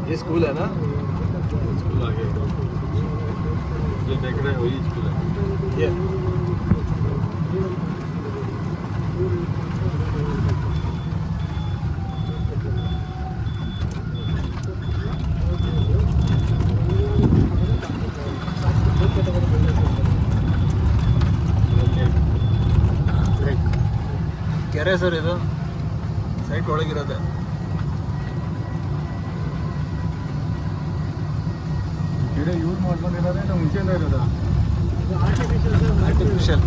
ये स्कूल है ना? स्कूल आगे ये देख रहे हो, वही स्कूल है ये ಕೆರೆ ಸರ್ ಇದು ಸೈಟ್ ಒಳಗಿರೋದೆ. ಕೆರೆ ಯೂಸ್ ಮಾಡ್ಕೊಂಡಿರೋದೇ ನಾವು ಮುಂಚೆಯಿಂದ ಇರೋದು ಆರ್ಟಿಫಿಷಿಯಲ್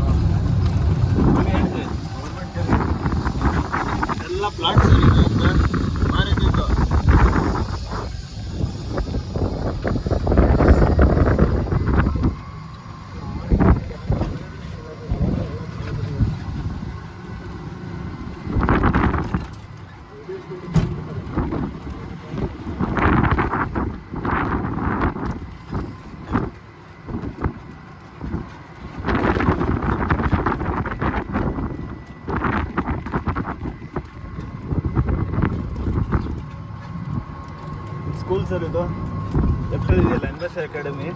ಎಲ್ಲ ಪ್ಲಾಟ್ಸ್ ಮಾರಿದ್ದು. ಸ್ಕೂಲ್ ಸರ್ ಇದು ಲೆಫ್ಟಲ್ಲಿ ಇದೆಯಲ್ಲ ಎನ್ಎಸ್ ಅಕಾಡೆಮಿ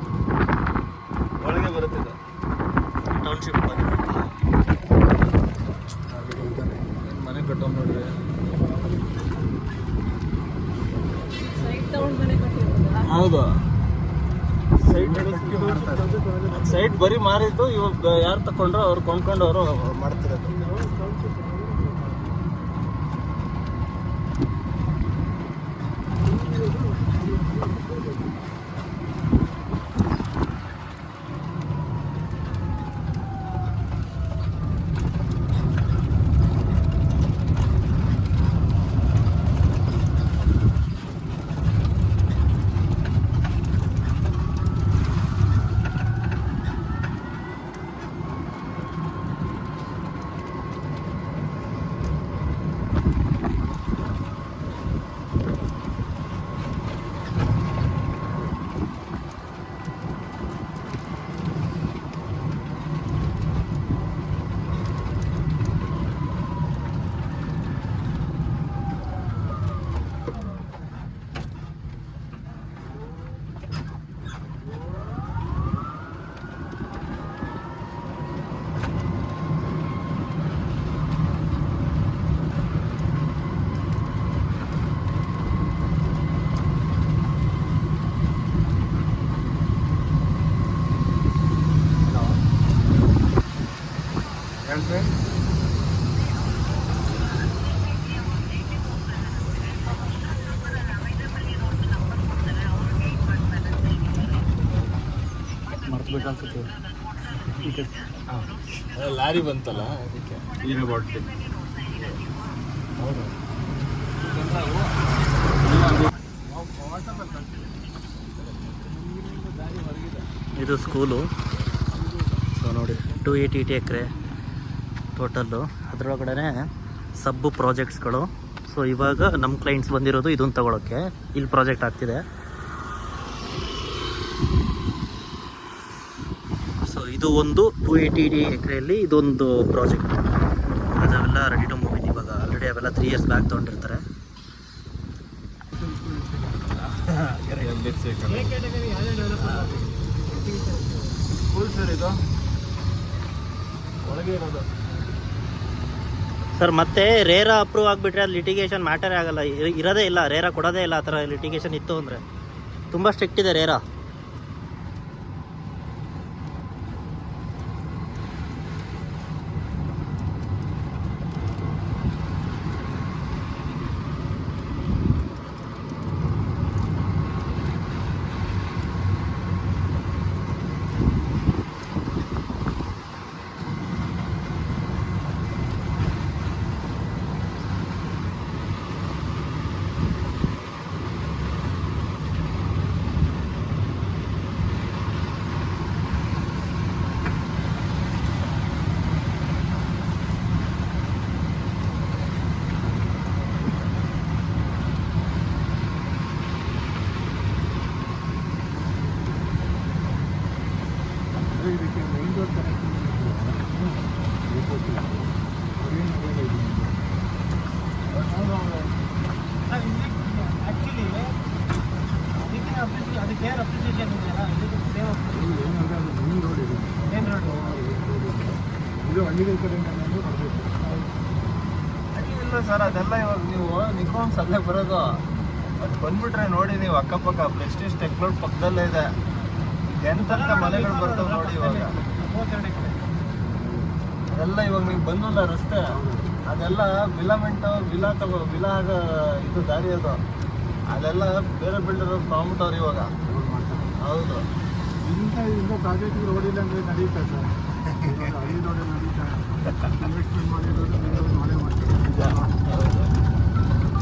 ಒಳಗೆ ಬರುತ್ತೆ ಇದು ಟೌನ್ಶಿಪ್ ಮನೆ ಕಟ್ಟೋ ನೋಡ್ರಿ. ಹೌದು ಸೈಟ್ ಬರೀ ಮಾರಿದ್ದು ಇವಾಗ ಯಾರು ತಗೊಂಡ್ರು ಅವ್ರು ಕೊಂಡ್ಕೊಂಡು ಅವರು ಮಾಡ್ತಿರೋದು. ಲಾರಿ ಬಂತಲ್ಲ ಅದಕ್ಕೆ ಈಗ ಬಾಟ್ಲಿ ಇದು ಸ್ಕೂಲು. ಸೊ ನೋಡಿ 280 ಎಕರೆ ಟೋಟಲ್ಲು. ಅದರೊಳಗಡೆ ಸಬ್ಬು ಪ್ರಾಜೆಕ್ಟ್ಸ್ಗಳು. ಸೊ ಇವಾಗ ನಮ್ಮ ಕ್ಲೈಂಟ್ಸ್ ಬಂದಿರೋದು ಇದನ್ನು ತಗೊಳ್ಳೋಕ್ಕೆ. ಇಲ್ಲಿ ಪ್ರಾಜೆಕ್ಟ್ ಆಗ್ತಿದೆ. ಸೊ ಇದು ಒಂದು 280 ಎಕರೆಯಲ್ಲಿ ಇದೊಂದು ಪ್ರಾಜೆಕ್ಟ್. ಅದೆಲ್ಲ ರೆಡಿ ಟು ಮೂವ್ ಇನ್. ಇವಾಗ ಆಲ್ರೆಡಿ ಅವೆಲ್ಲ 3 years ಬ್ಯಾಕ್ ತೊಗೊಂಡಿರ್ತಾರೆ. ಸ್ಕೂಲ್ ಸರ್ ಇದು ಒಳಗೆ ಇರೋದು. ಸರ್ ಮತ್ತೆ ರೇರಾ ಅಪ್ರೂವ್ ಆಗಿಬಿಟ್ರೆ ಅದು ಲಿಟಿಗೇಷನ್ ಮ್ಯಾಟರೇ ಆಗಲ್ಲ. ಇರೋದೇ ಇಲ್ಲ, ರೇರಾ ಕೊಡೋದೇ ಇಲ್ಲ. ಆ ಥರ ಲಿಟಿಗೇಷನ್ ಇತ್ತು ಅಂದರೆ ತುಂಬ ಸ್ಟ್ರಿಕ್ಟ್ ಇದೆ ರೇರಾ. ಇಲ್ಲ ಸರ್, ಅದೆಲ್ಲ ಇವಾಗ ನೀವು ನಿಕೋಮ್ಸ್ ಅಲ್ಲೇ ಬರೋದು. ಅದು ಬಂದ್ಬಿಟ್ರೆ ನೋಡಿ ನೀವು ಅಕ್ಕಪಕ್ಕ ಪ್ರೆಸ್ಟೀಜ್ ಟೆಕ್ನೋಡ್ ಪಕ್ಕದಲ್ಲೇ ಇದೆ. ಎಂತೆಂಥ ಮನೆಗಳು ಬರ್ತಾವೆ ನೋಡಿ ಇವಾಗ. ಅದೆಲ್ಲ ಇವಾಗ ನೀವು ಬಂದಲ್ಲ ರಸ್ತೆ, ಅದೆಲ್ಲ ವಿಲಾ ಆಗೋ ಇದು ದಾರಿ ಅದು. ಅದೆಲ್ಲ ಬೇರೆ ಬಿಲ್ಡರ್ ತಗೊಂಬಿಟ್ಟವ್ರು ಇವಾಗ. ಹೌದು, ಇಂಥ ಪ್ರಾಜೆಕ್ಟ್ ರೋಡ್ ಇಲ್ಲ ಅಂದರೆ ನಡೀತಾ ಸರ್. ಹಳ್ಳಿ ರೋಡ್ ನಡೀತಾ, ಇನ್ವೆಸ್ಟ್ಮೆಂಟ್ ಮಾಡೇ ಮಾಡ್ತಾರೆ.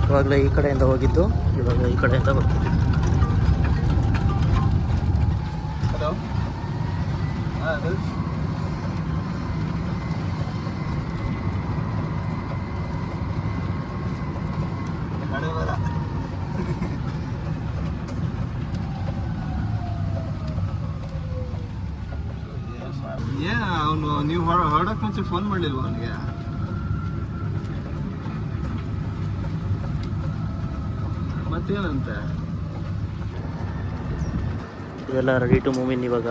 ಇವಾಗಲೇ ಈ ಕಡೆಯಿಂದ ಹೋಗಿದ್ದು, ಇವಾಗ ಈ ಕಡೆಯಿಂದ ಬರ್ತೀವಿ. ಹಲೋ, ಹಾಂ ಕಡೆ ಬರ. ಅವನು ನೀವು ಹೊರಡಕ್ಕೆ ಮುಂಚೆ ಫೋನ್ ಮಾಡಲಿಲ್ವ ಅವನಿಗೆ? ಮತ್ತೇನಂತೆ? ಇವೆಲ್ಲ ರೆಡಿ ಟು ಮೂವ್ ಇನ್ ಇವಾಗ,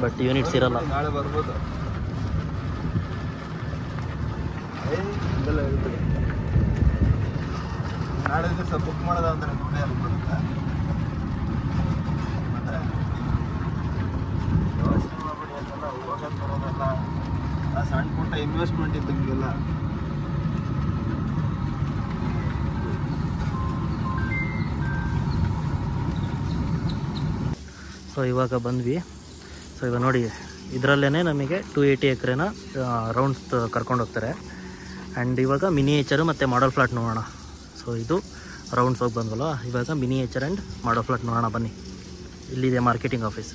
ಬಟ್ ಯೂನಿಟ್ಸ್ ಇರಲ್ಲ. ನಾಳೆ ಬರ್ಬೋದು. ನಾಳೆ ದಿವಸ ಬುಕ್ ಮಾಡೋದಂದ್ರೆ ದುಡ್ಡು ಅಲ್ಲಿ ಬರುತ್ತೆ. ಮತ್ತೆ ಯೋಚನೆ ಮಾಡ್ಬಿಡಿ, ಅದೆಲ್ಲ ಹೋಗೋದು ಬರೋದೆಲ್ಲ ಸಣ್ಣ ಪುಟ್ಟ ಇನ್ವೆಸ್ಟ್ಮೆಂಟ್ ಇದ್ದಂಗೆಲ್ಲ. ಸೊ ಇವಾಗ ಬಂದ್ವಿ. ಸೊ ಇವಾಗ ನೋಡಿ, ಇದರಲ್ಲೇ ನಮಗೆ 280 ಎಕರೆನ ರೌಂಡ್ಸ್ ಕರ್ಕೊಂಡು ಹೋಗ್ತಾರೆ. ಆ್ಯಂಡ್ ಇವಾಗ ಮಿನಿಯೇಚರು ಮತ್ತು ಮಾಡಲ್ ಫ್ಲಾಟ್ ನೋಡೋಣ. ಸೊ ಇದು ರೌಂಡ್ಸ್ ಹೋಗಿ ಬಂದ್ವಲ್ಲ, ಇವಾಗ ಮಿನಿಯೇಚರ್ ಆ್ಯಂಡ್ ಮಾಡಲ್ ಫ್ಲಾಟ್ ನೋಡೋಣ ಬನ್ನಿ. ಇಲ್ಲಿದೆ ಮಾರ್ಕೆಟಿಂಗ್ ಆಫೀಸ್.